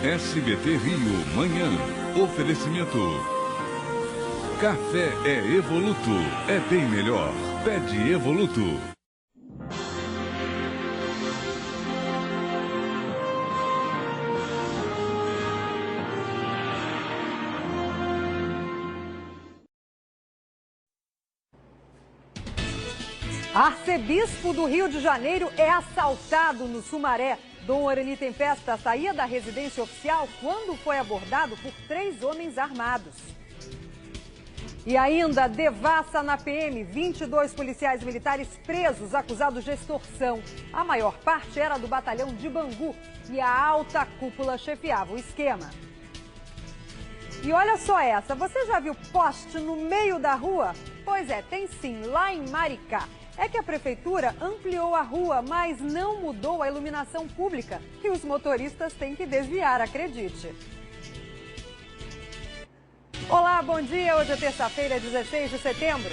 SBT Rio, manhã. Oferecimento. Café é Evoluto. É bem melhor. Pede Evoluto. Arcebispo do Rio de Janeiro é assaltado no Sumaré. Dom Orani Tempesta saía da residência oficial quando foi abordado por 3 homens armados. E ainda, devassa na PM, 22 policiais militares presos, acusados de extorsão. A maior parte era do batalhão de Bangu e a alta cúpula chefiava o esquema. E olha só essa, você já viu poste no meio da rua? Pois é, tem sim, lá em Maricá. É que a prefeitura ampliou a rua, mas não mudou a iluminação pública, que os motoristas têm que desviar, acredite. Olá, bom dia. Hoje é terça-feira, 16 de setembro.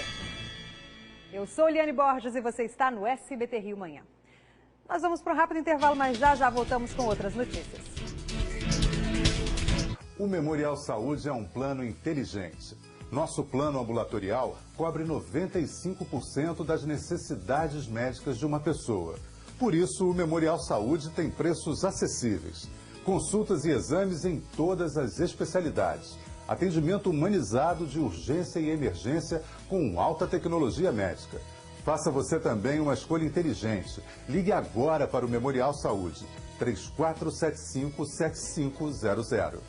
Eu sou Liane Borges e você está no SBT Rio Manhã. Nós vamos para um rápido intervalo, mas já voltamos com outras notícias. O Memorial Saúde é um plano inteligente. Nosso plano ambulatorial cobre 95% das necessidades médicas de uma pessoa. Por isso, o Memorial Saúde tem preços acessíveis. Consultas e exames em todas as especialidades. Atendimento humanizado de urgência e emergência com alta tecnologia médica. Faça você também uma escolha inteligente. Ligue agora para o Memorial Saúde. 3475-7500.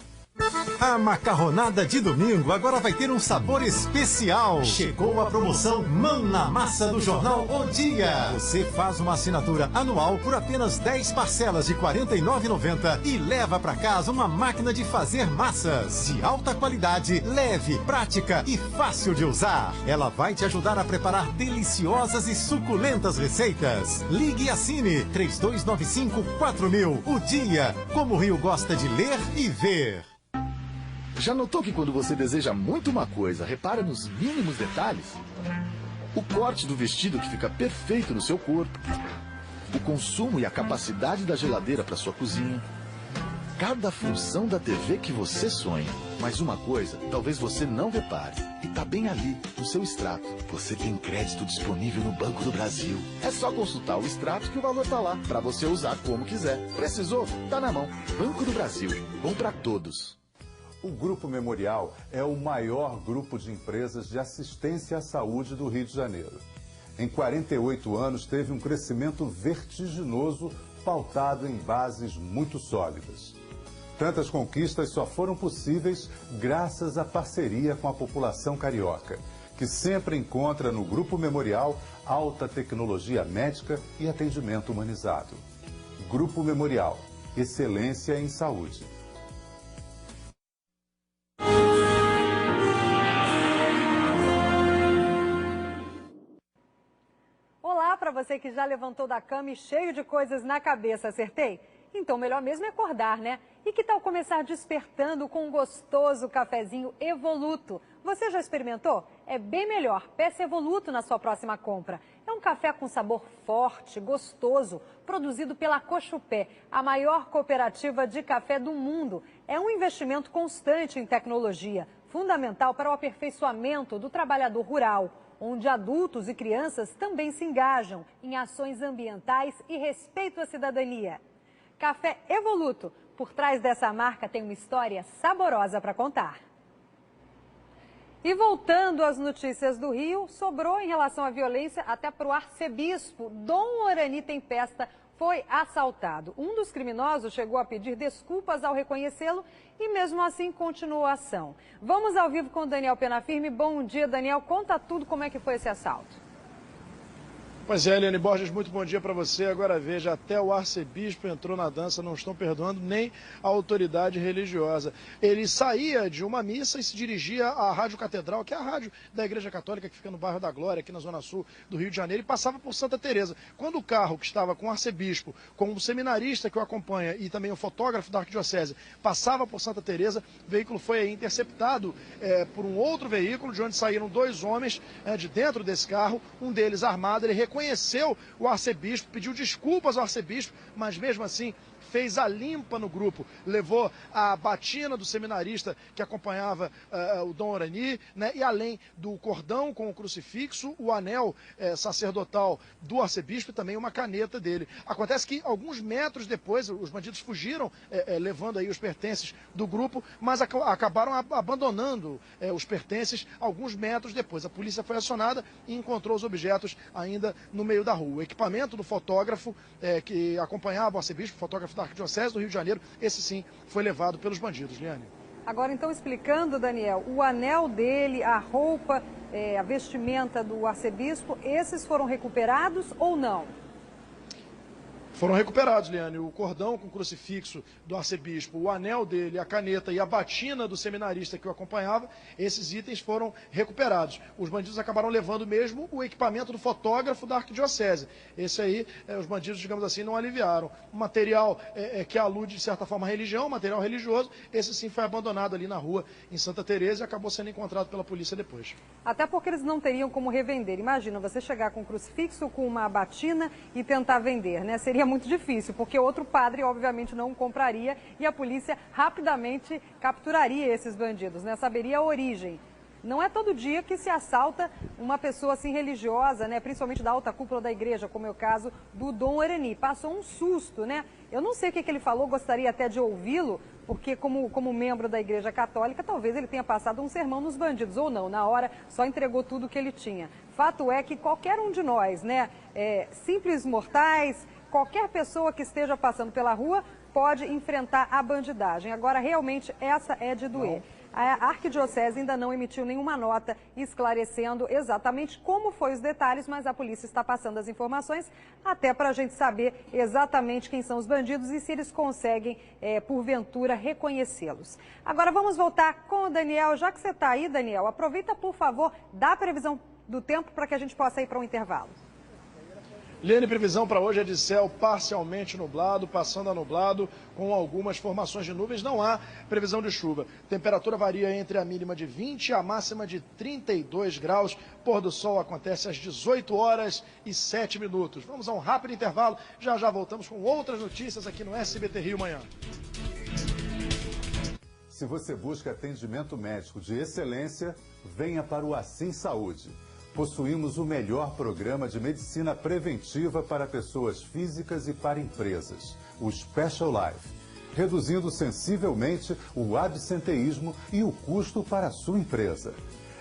A macarronada de domingo agora vai ter um sabor especial. Chegou a promoção Mão na Massa do Jornal O Dia. Você faz uma assinatura anual por apenas 10 parcelas de R$ 49,90 e leva para casa uma máquina de fazer massas de alta qualidade, leve, prática e fácil de usar. Ela vai te ajudar a preparar deliciosas e suculentas receitas. Ligue e assine 3295-4000. O Dia, como o Rio gosta de ler e ver. Já notou que quando você deseja muito uma coisa, repara nos mínimos detalhes? O corte do vestido que fica perfeito no seu corpo, o consumo e a capacidade da geladeira para sua cozinha, cada função da TV que você sonha. Mas uma coisa, talvez você não repare, e tá bem ali, no seu extrato. Você tem crédito disponível no Banco do Brasil. É só consultar o extrato que o valor tá lá, para você usar como quiser. Precisou? Tá na mão. Banco do Brasil. Bom para todos. O Grupo Memorial é o maior grupo de empresas de assistência à saúde do Rio de Janeiro. Em 48 anos, teve um crescimento vertiginoso, pautado em bases muito sólidas. Tantas conquistas só foram possíveis graças à parceria com a população carioca, que sempre encontra no Grupo Memorial alta tecnologia médica e atendimento humanizado. Grupo Memorial, excelência em saúde. Para você que já levantou da cama e cheio de coisas na cabeça, acertei? Então, melhor mesmo é acordar, né? E que tal começar despertando com um gostoso cafezinho Evoluto? Você já experimentou? É bem melhor. Peça Evoluto na sua próxima compra. É um café com sabor forte, gostoso, produzido pela Cochupé, a maior cooperativa de café do mundo. É um investimento constante em tecnologia, fundamental para o aperfeiçoamento do trabalhador rural, onde adultos e crianças também se engajam em ações ambientais e respeito à cidadania. Café Evoluto, por trás dessa marca tem uma história saborosa para contar. E voltando às notícias do Rio, sobrou em relação à violência até para o arcebispo. Dom Orani Tempesta foi assaltado. Um dos criminosos chegou a pedir desculpas ao reconhecê-lo e mesmo assim continuou a ação. Vamos ao vivo com o Daniel Penafirme. Bom dia, Daniel. Conta tudo como é que foi esse assalto. Pois é, Eliane Borges, muito bom dia para você. Agora veja, até o arcebispo entrou na dança, não estão perdoando nem a autoridade religiosa. Ele saía de uma missa e se dirigia à Rádio Catedral, que é a rádio da Igreja Católica que fica no bairro da Glória, aqui na Zona Sul do Rio de Janeiro, e passava por Santa Teresa. Quando o carro que estava com o arcebispo, com o seminarista que o acompanha e também o fotógrafo da Arquidiocese, passava por Santa Teresa, o veículo foi aí interceptado por um outro veículo, de onde saíram 2 homens de dentro desse carro, um deles armado. Ele reconheceu o arcebispo, pediu desculpas ao arcebispo, mas mesmo assim fez a limpa no grupo, levou a batina do seminarista que acompanhava o Dom Orani, né, e além do cordão com o crucifixo, o anel sacerdotal do arcebispo e também uma caneta dele. Acontece que alguns metros depois, os bandidos fugiram, levando aí os pertences do grupo, mas acabaram abandonando os pertences alguns metros depois. A polícia foi acionada e encontrou os objetos ainda no meio da rua. O equipamento do fotógrafo que acompanhava o arcebispo, fotógrafo da Arquidiocese do Rio de Janeiro, esse sim foi levado pelos bandidos, Liane. Agora, então, explicando, Daniel, o anel dele, a roupa, a vestimenta do arcebispo, esses foram recuperados ou não? Foram recuperados, Liane, o cordão com o crucifixo do arcebispo, o anel dele, a caneta e a batina do seminarista que o acompanhava, esses itens foram recuperados. Os bandidos acabaram levando mesmo o equipamento do fotógrafo da Arquidiocese. Esse aí, os bandidos, digamos assim, não aliviaram. O material que alude, de certa forma, à religião, material religioso, esse sim foi abandonado ali na rua, em Santa Teresa, e acabou sendo encontrado pela polícia depois. Até porque eles não teriam como revender. Imagina, você chegar com um crucifixo, com uma batina e tentar vender, né? Seria muito difícil, porque outro padre, obviamente, não compraria e a polícia rapidamente capturaria esses bandidos, né? Saberia a origem. Não é todo dia que se assalta uma pessoa assim religiosa, né? Principalmente da alta cúpula da igreja, como é o caso do Dom Orani. Passou um susto, né? Eu não sei o que ele falou, gostaria até de ouvi-lo, porque como membro da Igreja Católica, talvez ele tenha passado um sermão nos bandidos, ou não, na hora só entregou tudo o que ele tinha. Fato é que qualquer um de nós, né, simples mortais, qualquer pessoa que esteja passando pela rua pode enfrentar a bandidagem. Agora, realmente, essa é de doer. A Arquidiocese ainda não emitiu nenhuma nota esclarecendo exatamente como foi os detalhes, mas a polícia está passando as informações até para a gente saber exatamente quem são os bandidos e se eles conseguem, porventura, reconhecê-los. Agora vamos voltar com o Daniel. Já que você está aí, Daniel, aproveita, por favor, dá a previsão do tempo para que a gente possa ir para um intervalo. Liane, previsão para hoje é de céu parcialmente nublado, passando a nublado, com algumas formações de nuvens. Não há previsão de chuva. Temperatura varia entre a mínima de 20 e a máxima de 32 graus. Pôr do sol acontece às 18 horas e 7 minutos. Vamos a um rápido intervalo. Já já voltamos com outras notícias aqui no SBT Rio Manhã. Se você busca atendimento médico de excelência, venha para o Assim Saúde. Possuímos o melhor programa de medicina preventiva para pessoas físicas e para empresas, o Special Life, reduzindo sensivelmente o absenteísmo e o custo para a sua empresa.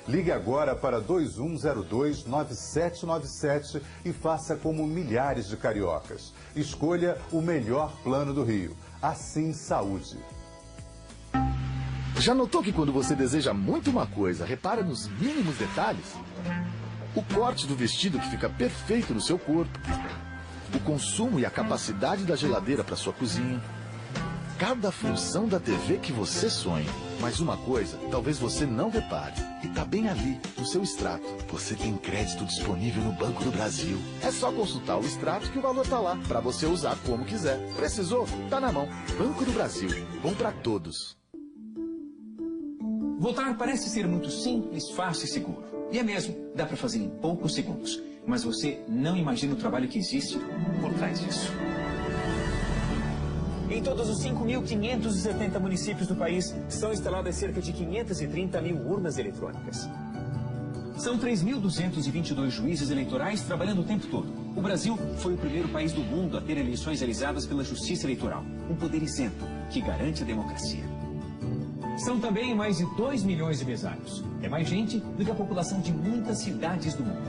Ligue agora para 2102-9797 e faça como milhares de cariocas. Escolha o melhor plano do Rio, Assim Saúde. Já notou que quando você deseja muito uma coisa, repara nos mínimos detalhes? O corte do vestido que fica perfeito no seu corpo, o consumo e a capacidade da geladeira para sua cozinha, cada função da TV que você sonha. Mas uma coisa, talvez você não repare, e tá bem ali, no seu extrato. Você tem crédito disponível no Banco do Brasil. É só consultar o extrato que o valor tá lá, para você usar como quiser. Precisou? Tá na mão. Banco do Brasil. Bom para todos. Votar parece ser muito simples, fácil e seguro. E é mesmo, dá para fazer em poucos segundos. Mas você não imagina o trabalho que existe por trás disso. Em todos os 5.570 municípios do país, são instaladas cerca de 530 mil urnas eletrônicas. São 3.222 juízes eleitorais trabalhando o tempo todo. O Brasil foi o primeiro país do mundo a ter eleições realizadas pela Justiça Eleitoral. Um poder isento que garante a democracia. São também mais de 2 milhões de mesários. É mais gente do que a população de muitas cidades do mundo.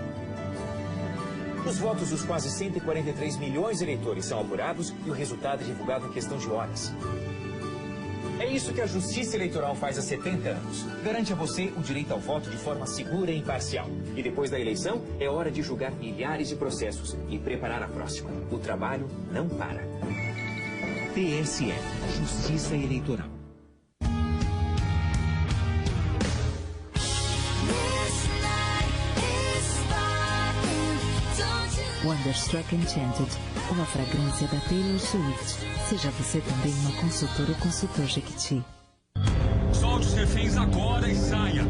Os votos dos quase 143 milhões de eleitores são apurados e o resultado é divulgado em questão de horas. É isso que a Justiça Eleitoral faz há 70 anos. Garante a você o direito ao voto de forma segura e imparcial. E depois da eleição, é hora de julgar milhares de processos e preparar a próxima. O trabalho não para. TSE, Justiça Eleitoral. Wonderstruck Enchanted, uma fragrância da Taylor Swift. Seja você também uma consultora ou consultor Jequiti. Solte os reféns agora e saia.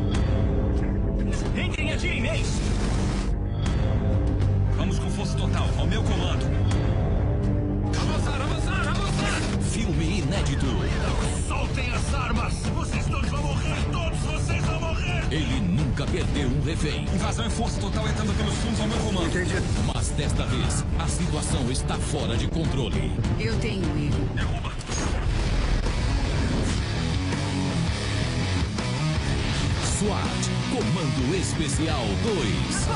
Entrem atirem-neis! Vamos com força total, ao meu comando. Avançar, avançar, avançar! perder um refém. Invasão em força total entrando pelos fundos ao meu comando. Entendi. Mas desta vez, a situação está fora de controle. Eu tenho ele. Derruba. SWAT, Comando Especial 2.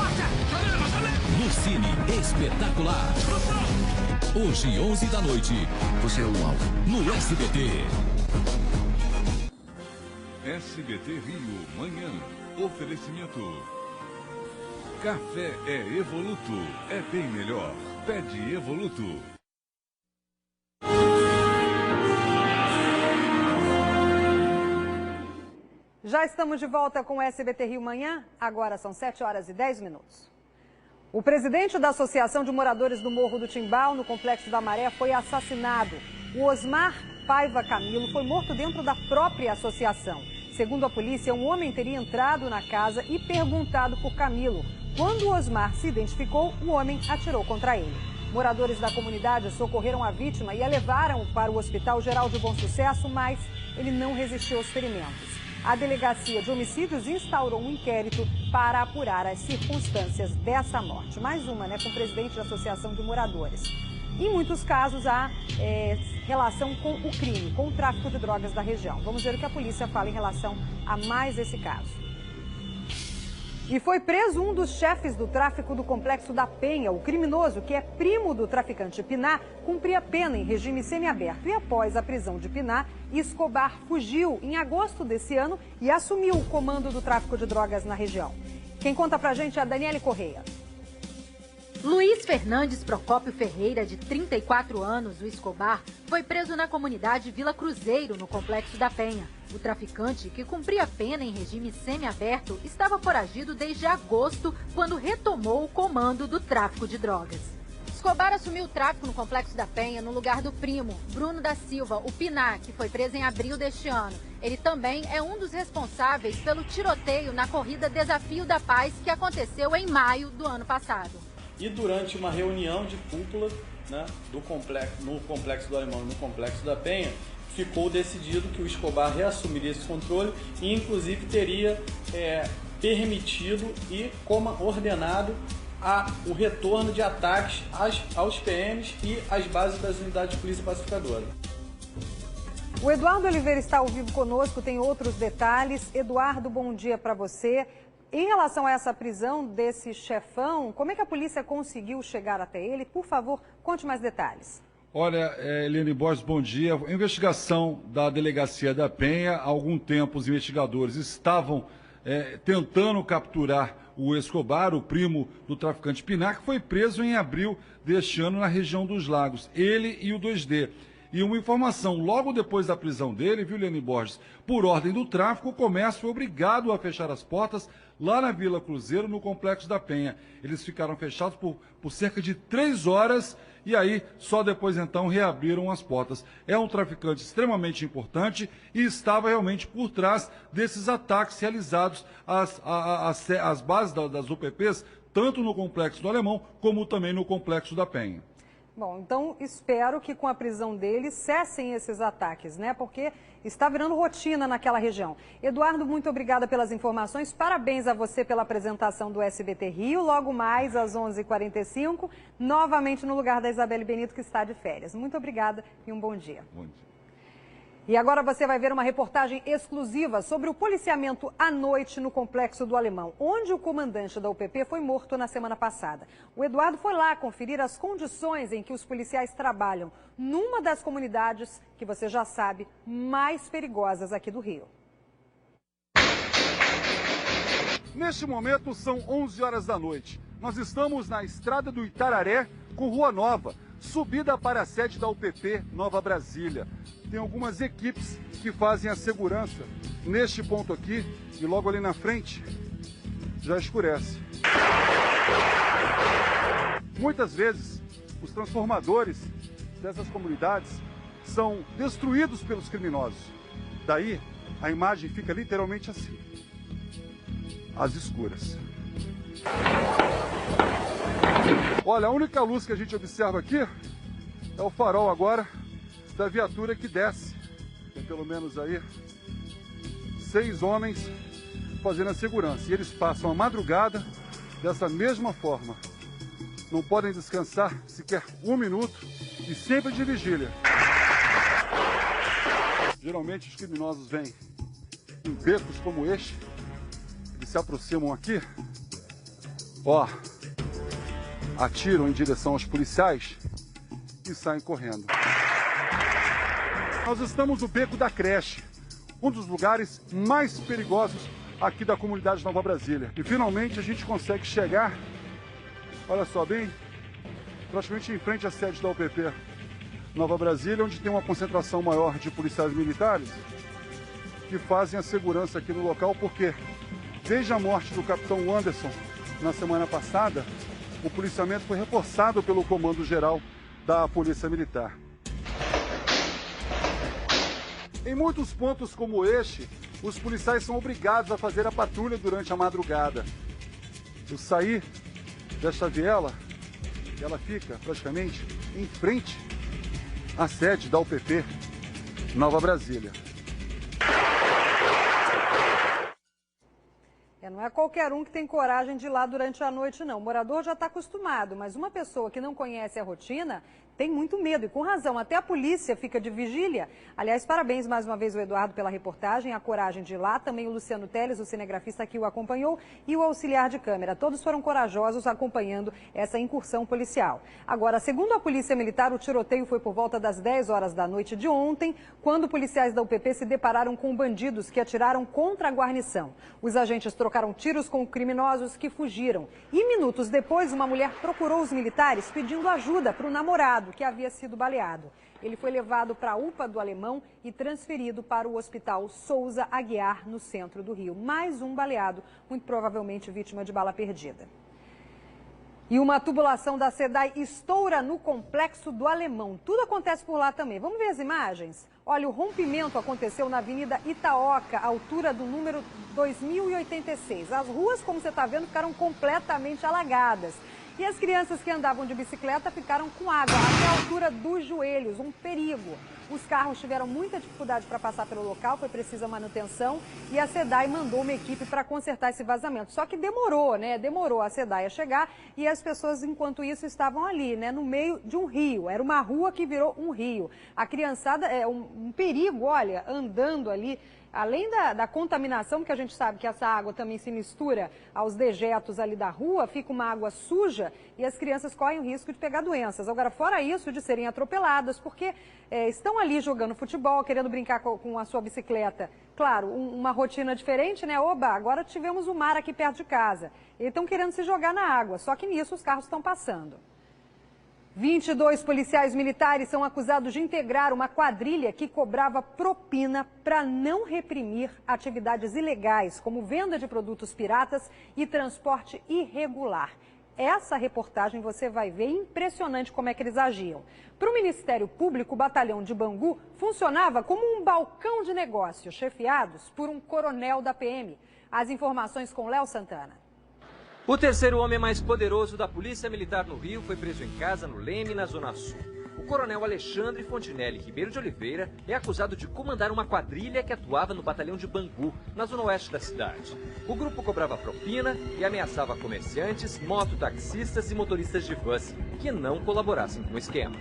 No Cine Espetacular. Hoje, 11 da noite. Você é o alvo. No SBT. SBT Rio, manhã. Oferecimento. Café é Evoluto. É bem melhor. Pede Evoluto. Já estamos de volta com o SBT Rio Manhã. Agora são 7h10. O presidente da Associação de Moradores do Morro do Timbal, no Complexo da Maré, foi assassinado. O Osmar Paiva Camilo foi morto dentro da própria associação. Segundo a polícia, um homem teria entrado na casa e perguntado por Camilo. Quando o Osmar se identificou, o homem atirou contra ele. Moradores da comunidade socorreram a vítima e a levaram para o Hospital Geral de Bom Sucesso, mas ele não resistiu aos ferimentos. A Delegacia de Homicídios instaurou um inquérito para apurar as circunstâncias dessa morte. Mais uma, com o presidente da Associação de Moradores. Em muitos casos, há relação com o crime, com o tráfico de drogas da região. Vamos ver o que a polícia fala em relação a mais esse caso. E foi preso um dos chefes do tráfico do Complexo da Penha. O criminoso, que é primo do traficante Piná, cumpria pena em regime semiaberto. E após a prisão de Piná, Escobar fugiu em agosto desse ano e assumiu o comando do tráfico de drogas na região. Quem conta pra gente é a Daniele Correia. Luiz Fernandes Procópio Ferreira, de 34 anos, o Escobar, foi preso na comunidade Vila Cruzeiro, no Complexo da Penha. O traficante, que cumpria pena em regime semiaberto, estava foragido desde agosto, quando retomou o comando do tráfico de drogas. Escobar assumiu o tráfico no Complexo da Penha no lugar do primo, Bruno da Silva, o Piná, que foi preso em abril deste ano. Ele também é um dos responsáveis pelo tiroteio na corrida Desafio da Paz, que aconteceu em maio do ano passado. E durante uma reunião de cúpula, no Complexo do Alemão e no Complexo da Penha, ficou decidido que o Escobar reassumiria esse controle e inclusive teria permitido e ordenado o retorno de ataques aos PMs e às bases das unidades de polícia pacificadora. O Eduardo Oliveira está ao vivo conosco, tem outros detalhes. Eduardo, bom dia para você. Em relação a essa prisão desse chefão, como é que a polícia conseguiu chegar até ele? Por favor, conte mais detalhes. Olha, Eliane Borges, bom dia. A investigação da Delegacia da Penha, há algum tempo os investigadores estavam tentando capturar o Escobar, o primo do traficante Piná, que foi preso em abril deste ano na região dos Lagos, ele e o 2D. E uma informação, logo depois da prisão dele, viu, Eliane Borges, por ordem do tráfico, o comércio foi obrigado a fechar as portas lá na Vila Cruzeiro, no Complexo da Penha. Eles ficaram fechados por cerca de 3 horas e aí só depois então reabriram as portas. É um traficante extremamente importante e estava realmente por trás desses ataques realizados às bases das UPPs, tanto no Complexo do Alemão como também no Complexo da Penha. Bom, então espero que com a prisão dele cessem esses ataques, Porque está virando rotina naquela região. Eduardo, muito obrigada pelas informações. Parabéns a você pela apresentação do SBT Rio. Logo mais às 11h45, novamente no lugar da Isabelle Benito, que está de férias. Muito obrigada e um bom dia. Bom dia. E agora você vai ver uma reportagem exclusiva sobre o policiamento à noite no Complexo do Alemão, onde o comandante da UPP foi morto na semana passada. O Eduardo foi lá conferir as condições em que os policiais trabalham numa das comunidades, que você já sabe, mais perigosas aqui do Rio. Neste momento são 11 horas da noite. Nós estamos na estrada do Itararé com Rua Nova, subida para a sede da UPP Nova Brasília. Tem algumas equipes que fazem a segurança neste ponto aqui e logo ali na frente já escurece. Muitas vezes os transformadores dessas comunidades são destruídos pelos criminosos. Daí a imagem fica literalmente assim, às escuras. Olha, a única luz que a gente observa aqui é o farol agora da viatura que desce. Tem pelo menos aí 6 homens fazendo a segurança. E eles passam a madrugada dessa mesma forma. Não podem descansar sequer um minuto e sempre de vigília. Geralmente os criminosos vêm em becos como este, eles se aproximam aqui, ó, atiram em direção aos policiais e saem correndo. Nós estamos no beco da creche, um dos lugares mais perigosos aqui da comunidade de Nova Brasília. E finalmente a gente consegue chegar, olha só, bem, praticamente em frente à sede da UPP Nova Brasília, onde tem uma concentração maior de policiais militares que fazem a segurança aqui no local, porque desde a morte do capitão Anderson na semana passada, o policiamento foi reforçado pelo Comando Geral da Polícia Militar. Em muitos pontos como este, os policiais são obrigados a fazer a patrulha durante a madrugada. Eu saí desta viela, ela fica praticamente em frente à sede da UPP Nova Brasília. Não é qualquer um que tem coragem de ir lá durante a noite, não. O morador já está acostumado, mas uma pessoa que não conhece a rotina tem muito medo, e com razão. Até a polícia fica de vigília. Aliás, parabéns mais uma vez ao Eduardo pela reportagem, a coragem de ir lá. Também o Luciano Teles, o cinegrafista que o acompanhou, e o auxiliar de câmera. Todos foram corajosos acompanhando essa incursão policial. Agora, segundo a Polícia Militar, o tiroteio foi por volta das 10 horas da noite de ontem, quando policiais da UPP se depararam com bandidos que atiraram contra a guarnição. Os agentes trocaram tiros com criminosos que fugiram. E minutos depois, uma mulher procurou os militares pedindo ajuda para o namorado, que havia sido baleado. Ele foi levado para a UPA do Alemão e transferido para o Hospital Souza Aguiar, no centro do Rio. Mais um baleado, muito provavelmente vítima de bala perdida. E uma tubulação da SEDAI estoura no Complexo do Alemão. Tudo acontece por lá também. Vamos ver as imagens? Olha, o rompimento aconteceu na Avenida Itaoca, altura do número 2086. As ruas, como você está vendo, ficaram completamente alagadas. E as crianças que andavam de bicicleta ficaram com água até a altura dos joelhos, um perigo. Os carros tiveram muita dificuldade para passar pelo local, foi precisa manutenção, e a SEDAI mandou uma equipe para consertar esse vazamento. Só que demorou, né? Demorou a SEDAI a chegar, e as pessoas, enquanto isso, estavam ali, né? No meio de um rio. Era uma rua que virou um rio. A criançada, é um perigo, olha, andando ali. Além da contaminação, que a gente sabe que essa água também se mistura aos dejetos ali da rua, fica uma água suja e as crianças correm o risco de pegar doenças. Agora, fora isso, de serem atropeladas, porque estão ali jogando futebol, querendo brincar com a sua bicicleta. Claro, uma rotina diferente, né? Oba, agora tivemos o mar aqui perto de casa. Eles estão querendo se jogar na água, só que nisso os carros estão passando. 22 policiais militares são acusados de integrar uma quadrilha que cobrava propina para não reprimir atividades ilegais, como venda de produtos piratas e transporte irregular. Essa reportagem você vai ver, impressionante como é que eles agiam. Para o Ministério Público, o batalhão de Bangu funcionava como um balcão de negócios, chefiados por um coronel da PM. As informações com Léo Santana. O terceiro homem mais poderoso da Polícia Militar no Rio foi preso em casa no Leme, na Zona Sul. O coronel Alexandre Fontinelli Ribeiro de Oliveira é acusado de comandar uma quadrilha que atuava no batalhão de Bangu, na zona oeste da cidade. O grupo cobrava propina e ameaçava comerciantes, mototaxistas e motoristas de vans que não colaborassem com o esquema.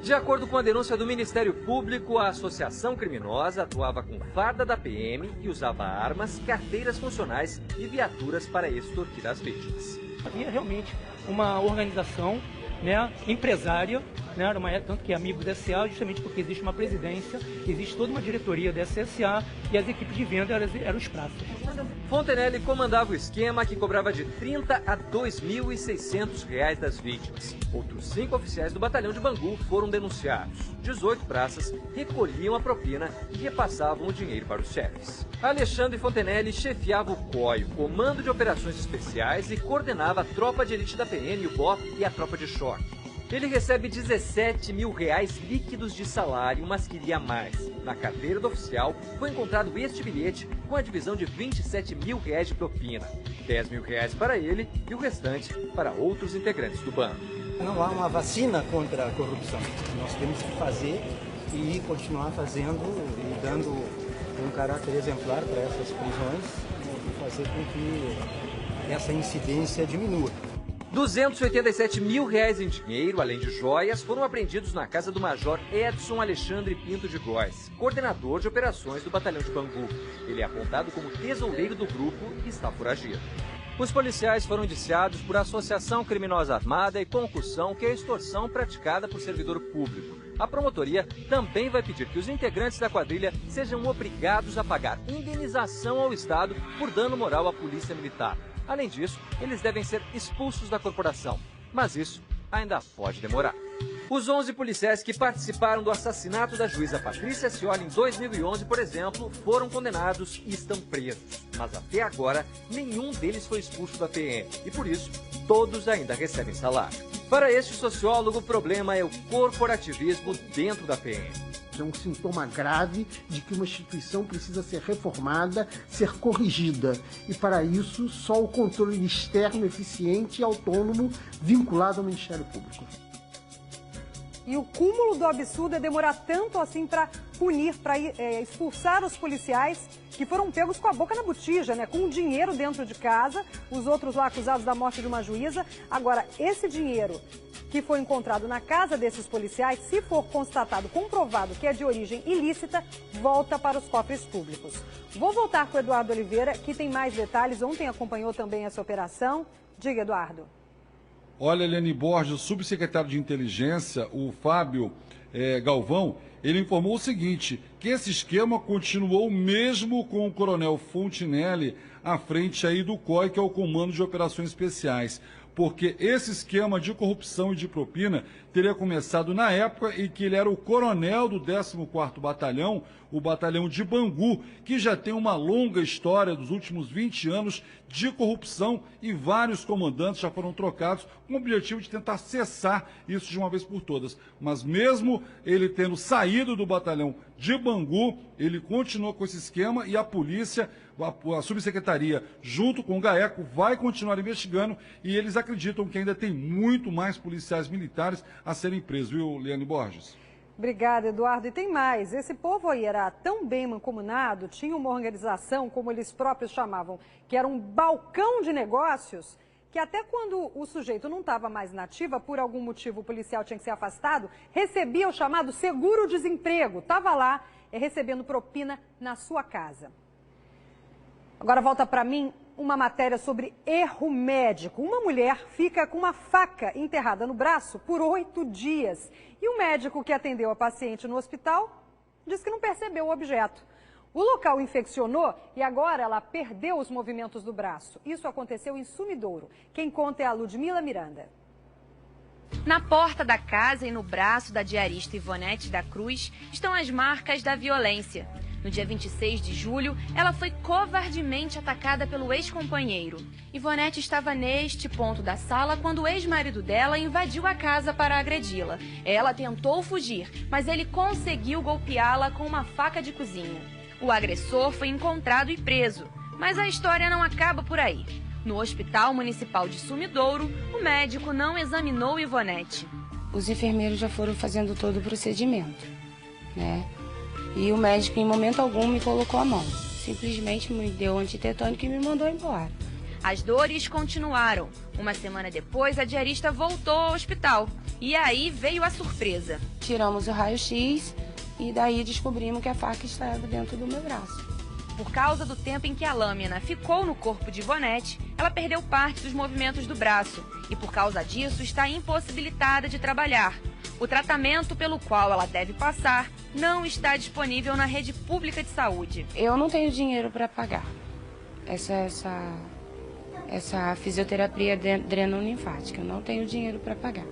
De acordo com a denúncia do Ministério Público, a associação criminosa atuava com farda da PM e usava armas, carteiras funcionais e viaturas para extorquir as vítimas. Havia realmente uma organização, né, empresária, né, tanto que é Amigos S.A., justamente porque existe uma presidência, existe toda uma diretoria da S.A. e as equipes de venda eram os praças. Fontenelle comandava o esquema que cobrava de R$30 a R$2.600 das vítimas. Outros 5 oficiais do batalhão de Bangu foram denunciados. 18 praças recolhiam a propina e repassavam o dinheiro para os chefes. Alexandre Fontenelle chefiava o COI, o Comando de Operações Especiais, e coordenava a tropa de elite da PM, o BOP e a tropa de choque. Ele recebe R$17 mil líquidos de salário, mas queria mais. Na carteira do oficial foi encontrado este bilhete com a divisão de R$27 mil de propina. R$10 mil para ele e o restante para outros integrantes do bando. Não há uma vacina contra a corrupção. Nós temos que fazer e continuar fazendo e dando um caráter exemplar para essas prisões de fazer com que essa incidência diminua. R$ 287 mil em dinheiro, além de joias, foram apreendidos na casa do Major Edson Alexandre Pinto de Góes, coordenador de operações do Batalhão de Bangu. Ele é apontado como tesoureiro do grupo e está foragido. Os policiais foram indiciados por associação criminosa armada e concussão, que é a extorsão praticada por servidor público. A promotoria também vai pedir que os integrantes da quadrilha sejam obrigados a pagar indenização ao Estado por dano moral à Polícia Militar. Além disso, eles devem ser expulsos da corporação. Mas isso ainda pode demorar. Os 11 policiais que participaram do assassinato da juíza Patrícia Scioli em 2011, por exemplo, foram condenados e estão presos. Mas até agora, nenhum deles foi expulso da PM. E por isso, todos ainda recebem salário. Para este sociólogo, o problema é o corporativismo dentro da PM. É um sintoma grave de que uma instituição precisa ser reformada, ser corrigida. E para isso, só o controle externo, eficiente e autônomo, vinculado ao Ministério Público. E o cúmulo do absurdo é demorar tanto assim para punir, para expulsar os policiais que foram pegos com a boca na botija, né? Com o dinheiro dentro de casa, os outros lá acusados da morte de uma juíza. Agora, esse dinheiro que foi encontrado na casa desses policiais, se for constatado, comprovado que é de origem ilícita, volta para os cofres públicos. Vou voltar com o Eduardo Oliveira, que tem mais detalhes. Ontem acompanhou também essa operação. Diga, Eduardo. Olha, Eliane Borges, o subsecretário de Inteligência, o Fábio Galvão, ele informou o seguinte, que esse esquema continuou mesmo com o coronel Fontinelli à frente aí do COI, que é o Comando de Operações Especiais. Porque esse esquema de corrupção e de propina teria começado na época em que ele era o coronel do 14º Batalhão, o Batalhão de Bangu, que já tem uma longa história dos últimos 20 anos de corrupção e vários comandantes já foram trocados com o objetivo de tentar cessar isso de uma vez por todas. Mas mesmo ele tendo saído do Batalhão de Bangu, ele continuou com esse esquema e a polícia, a subsecretaria, junto com o GAECO, vai continuar investigando e eles acreditam que ainda tem muito mais policiais militares a serem presos, viu, Eliane Borges? Obrigada, Eduardo. E tem mais. Esse povo aí era tão bem mancomunado, tinha uma organização, como eles próprios chamavam, que era um balcão de negócios, que até quando o sujeito não estava mais na ativa, por algum motivo o policial tinha que ser afastado, recebia o chamado seguro-desemprego. Estava lá recebendo propina na sua casa. Agora volta para mim uma matéria sobre erro médico. Uma mulher fica com uma faca enterrada no braço por 8 dias. E o médico que atendeu a paciente no hospital diz que não percebeu o objeto. O local infeccionou e agora ela perdeu os movimentos do braço. Isso aconteceu em Sumidouro. Quem conta é a Ludmila Miranda. Na porta da casa e no braço da diarista Ivonete da Cruz estão as marcas da violência. No dia 26 de julho, ela foi covardemente atacada pelo ex-companheiro. Ivonete estava neste ponto da sala quando o ex-marido dela invadiu a casa para agredi-la. Ela tentou fugir, mas ele conseguiu golpeá-la com uma faca de cozinha. O agressor foi encontrado e preso, mas a história não acaba por aí. No Hospital Municipal de Sumidouro, o médico não examinou Ivonete. Os enfermeiros já foram fazendo todo o procedimento, né? E o médico, em momento algum, me colocou a mão. Simplesmente me deu antitetânico e me mandou embora. As dores continuaram. Uma semana depois, a diarista voltou ao hospital. E aí veio a surpresa. Tiramos o raio-x e daí descobrimos que a faca estava dentro do meu braço. Por causa do tempo em que a lâmina ficou no corpo de Ivonete, ela perdeu parte dos movimentos do braço. E por causa disso, está impossibilitada de trabalhar. O tratamento pelo qual ela deve passar não está disponível na rede pública de saúde. Eu não tenho dinheiro para pagar essa fisioterapia drenolinfática. Eu não tenho dinheiro para pagar.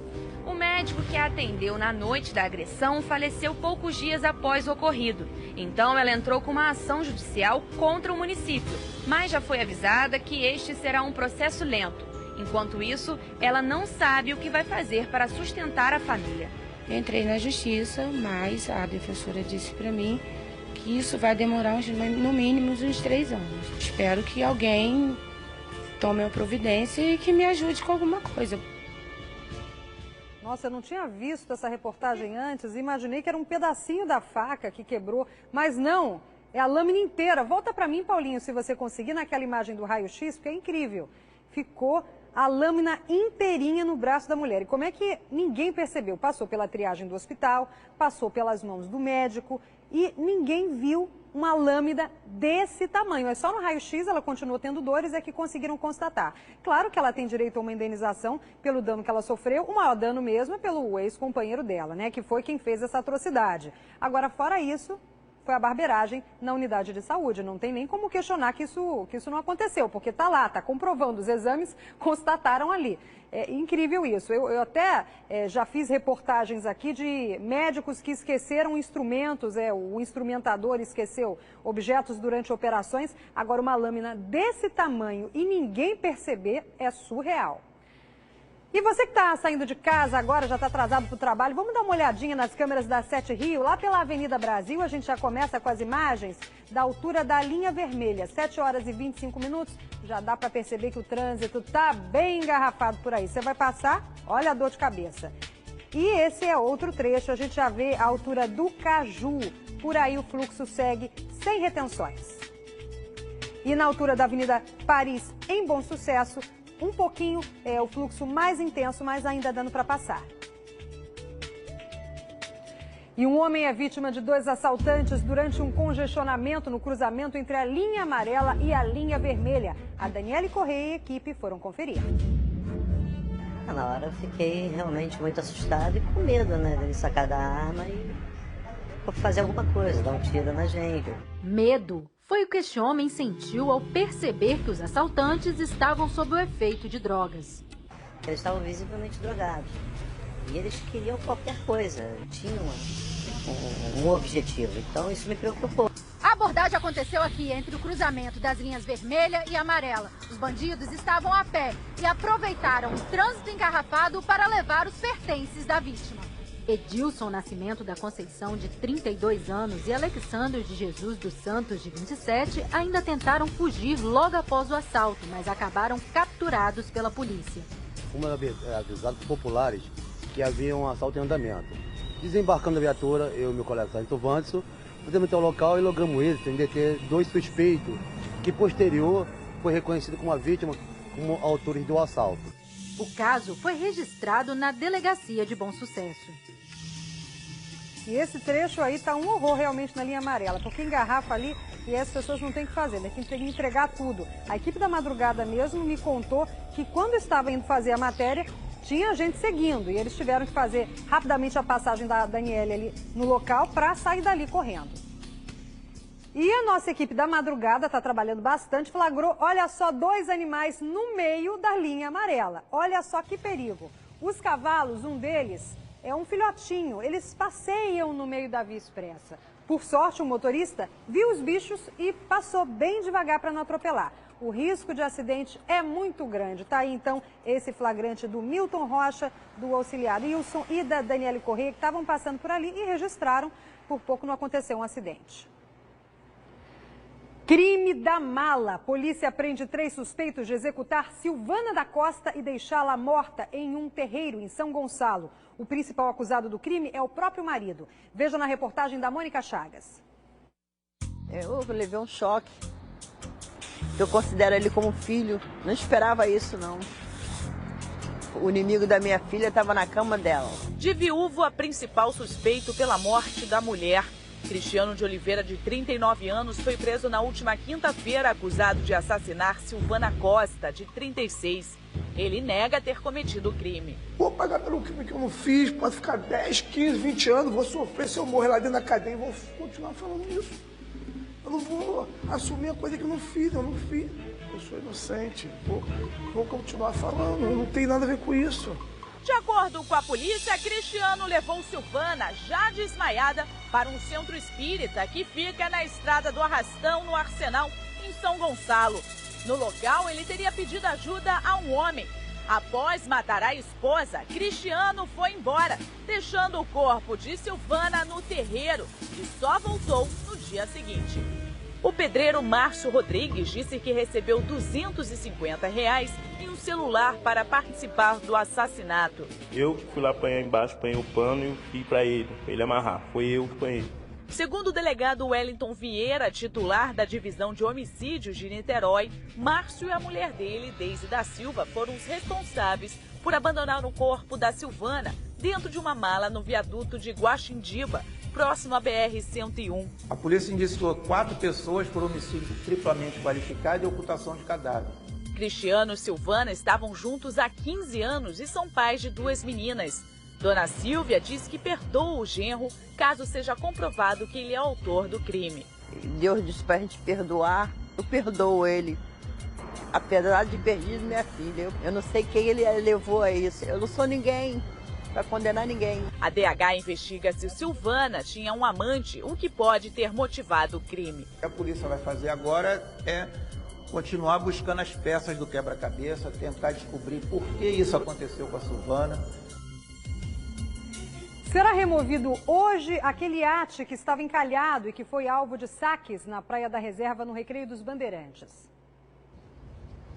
O médico que a atendeu na noite da agressão faleceu poucos dias após o ocorrido. Então ela entrou com uma ação judicial contra o município, mas já foi avisada que este será um processo lento. Enquanto isso, ela não sabe o que vai fazer para sustentar a família. Entrei na justiça, mas a defensora disse para mim que isso vai demorar no mínimo uns 3 anos. Espero que alguém tome a providência e que me ajude com alguma coisa. Nossa, eu não tinha visto essa reportagem antes, imaginei que era um pedacinho da faca que quebrou, mas não, É a lâmina inteira. Volta para mim, Paulinho, se você conseguir, naquela imagem do raio-x, porque é incrível. Ficou a lâmina inteirinha no braço da mulher. E como é que ninguém percebeu? Passou pela triagem do hospital, passou pelas mãos do médico e ninguém viu uma lâmina desse tamanho. É só no raio-x, ela continua tendo dores, é que conseguiram constatar. Claro que ela tem direito a uma indenização pelo dano que ela sofreu. O maior dano mesmo é pelo ex-companheiro dela, né? Que foi quem fez essa atrocidade. Agora, fora isso, foi a barbeiragem na unidade de saúde. Não tem nem como questionar que isso não aconteceu, porque está lá, está comprovando, os exames constataram ali. É incrível isso. Eu até já fiz reportagens aqui de médicos que esqueceram instrumentos, o instrumentador esqueceu objetos durante operações. Agora, uma lâmina desse tamanho e ninguém perceber é surreal. E você que está saindo de casa agora, já está atrasado para o trabalho, vamos dar uma olhadinha nas câmeras da 7 Rio, lá pela Avenida Brasil. A gente já começa com as imagens da altura da linha vermelha, 7 horas e 25 minutos. Já dá para perceber que o trânsito está bem engarrafado por aí. Você vai passar, olha a dor de cabeça. E esse é outro trecho, a gente já vê a altura do Caju. Por aí o fluxo segue sem retenções. E na altura da Avenida Paris, em Bom Sucesso, um pouquinho o fluxo mais intenso, mas ainda dando para passar. E um homem é vítima de 2 assaltantes durante um congestionamento no cruzamento entre a linha amarela e a linha vermelha. A Daniele Correia e a equipe foram conferir. Na hora eu fiquei realmente muito assustada e com medo, né? De sacar da arma e fazer alguma coisa, dar um tiro na gente. Medo foi o que este homem sentiu ao perceber que os assaltantes estavam sob o efeito de drogas. Eles estavam visivelmente drogados e eles queriam qualquer coisa, tinham um objetivo, então isso me preocupou. A abordagem aconteceu aqui entre o cruzamento das linhas vermelha e amarela. Os bandidos estavam a pé e aproveitaram o trânsito engarrafado para levar os pertences da vítima. Edilson Nascimento da Conceição, de 32 anos, e Alexandre de Jesus dos Santos, de 27, ainda tentaram fugir logo após o assalto, mas acabaram capturados pela polícia. Fomos avisados populares que havia um assalto em andamento. Desembarcando a viatura, eu e meu colega Sargento Vanderson, fomos até o local e logramos êxito em deter 2 suspeitos, que posterior foi reconhecido como a vítima como autores do assalto. O caso foi registrado na delegacia de Bom Sucesso. E esse trecho aí tá um horror realmente na linha amarela, porque engarrafa ali e as pessoas não têm o que fazer, né? Tem que entregar tudo. A equipe da madrugada mesmo me contou que quando estava indo fazer a matéria, tinha gente seguindo e eles tiveram que fazer rapidamente a passagem da Daniele ali no local para sair dali correndo. E a nossa equipe da madrugada está trabalhando bastante, flagrou, olha só, 2 animais no meio da linha amarela. Olha só que perigo. Os cavalos, um deles é um filhotinho, eles passeiam no meio da via expressa. Por sorte, o motorista viu os bichos e passou bem devagar para não atropelar. O risco de acidente é muito grande. Tá aí, então, esse flagrante do Milton Rocha, do auxiliar Wilson e da Daniele Correia, que estavam passando por ali e registraram. Por pouco não aconteceu um acidente. Crime da mala. Polícia prende 3 suspeitos de executar Silvana da Costa e deixá-la morta em um terreiro em São Gonçalo. O principal acusado do crime é o próprio marido. Veja na reportagem da Mônica Chagas. Eu levei um choque. Eu considero ele como filho. Não esperava isso, não. O inimigo da minha filha estava na cama dela. De viúvo a principal suspeito pela morte da mulher. Cristiano de Oliveira, de 39 anos, foi preso na última quinta-feira acusado de assassinar Silvana Costa, de 36. Ele nega ter cometido o crime. Vou pagar pelo crime que eu não fiz, pode ficar 10, 15, 20 anos, vou sofrer se eu morrer lá dentro da cadeia, vou continuar falando isso. Eu não vou assumir a coisa que eu não fiz, Eu sou inocente, vou continuar falando, não tem nada a ver com isso. De acordo com a polícia, Cristiano levou Silvana, já desmaiada, para um centro espírita que fica na estrada do Arrastão, no Arsenal, em São Gonçalo. No local, ele teria pedido ajuda a um homem. Após matar a esposa, Cristiano foi embora, deixando o corpo de Silvana no terreiro e só voltou no dia seguinte. O pedreiro Márcio Rodrigues disse que recebeu R$250 e um celular para participar do assassinato. Eu fui lá apanhar embaixo, apanhei o pano e fui para ele amarrar. Foi eu que apanhei. Segundo o delegado Wellington Vieira, titular da Divisão de Homicídios de Niterói, Márcio e a mulher dele, Deise da Silva, foram os responsáveis por abandonar o corpo da Silvana dentro de uma mala no viaduto de Guaxindiba, próximo à BR-101. A polícia indiciou 4 pessoas por homicídio triplamente qualificado e ocultação de cadáver. Cristiano e Silvana estavam juntos há 15 anos e são pais de 2 meninas. Dona Silvia diz que perdoa o genro caso seja comprovado que ele é autor do crime. Deus disse pra gente perdoar, eu perdoo ele. Apesar de perdido minha filha, eu não sei quem ele levou a isso. Eu não sou ninguém para condenar ninguém. A DH investiga se Silvana tinha um amante, o que pode ter motivado o crime. O que a polícia vai fazer agora é continuar buscando as peças do quebra-cabeça, tentar descobrir por que isso aconteceu com a Silvana. Será removido hoje aquele iate que estava encalhado e que foi alvo de saques na Praia da Reserva, no Recreio dos Bandeirantes.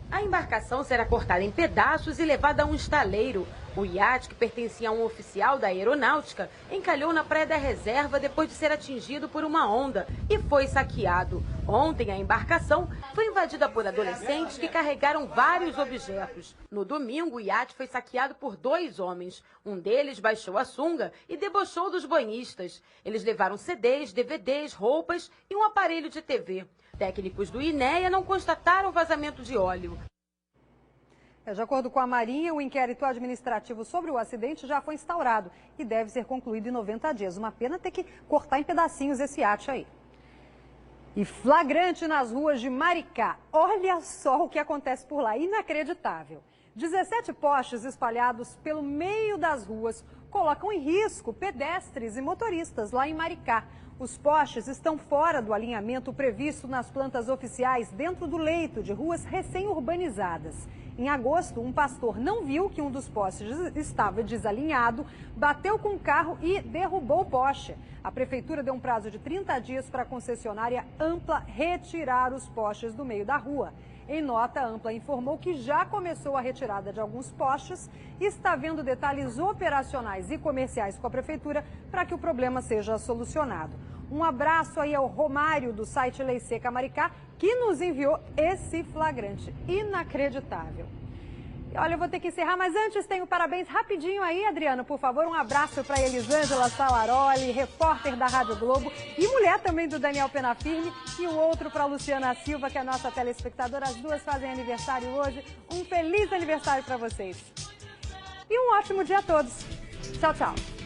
A embarcação será cortada em pedaços e levada a um estaleiro. O iate, que pertencia a um oficial da aeronáutica, encalhou na Praia da Reserva depois de ser atingido por uma onda e foi saqueado. Ontem, a embarcação foi invadida por adolescentes que carregaram vários objetos. No domingo, o iate foi saqueado por 2 homens. Um deles baixou a sunga e debochou dos banhistas. Eles levaram CDs, DVDs, roupas e um aparelho de TV. Técnicos do INEA não constataram vazamento de óleo. De acordo com a Marinha, o inquérito administrativo sobre o acidente já foi instaurado e deve ser concluído em 90 dias. Uma pena ter que cortar em pedacinhos esse iate aí. E flagrante nas ruas de Maricá. Olha só o que acontece por lá, inacreditável. 17 postes espalhados pelo meio das ruas colocam em risco pedestres e motoristas lá em Maricá. Os postes estão fora do alinhamento previsto nas plantas oficiais dentro do leito de ruas recém-urbanizadas. Em agosto, um pastor não viu que um dos postes estava desalinhado, bateu com o carro e derrubou o poste. A prefeitura deu um prazo de 30 dias para a concessionária Ampla retirar os postes do meio da rua. Em nota, a Ampla informou que já começou a retirada de alguns postes e está vendo detalhes operacionais e comerciais com a prefeitura para que o problema seja solucionado. Um abraço aí ao Romário do site Lei Seca Maricá, que nos enviou esse flagrante inacreditável. E olha, eu vou ter que encerrar, mas antes tenho parabéns rapidinho aí, Adriano, por favor. Um abraço para Elisângela Salaroli, repórter da Rádio Globo e mulher também do Daniel Penafirme, e o outro para Luciana Silva, que é a nossa telespectadora. As duas fazem aniversário hoje. Um feliz aniversário para vocês. E um ótimo dia a todos. Tchau, tchau.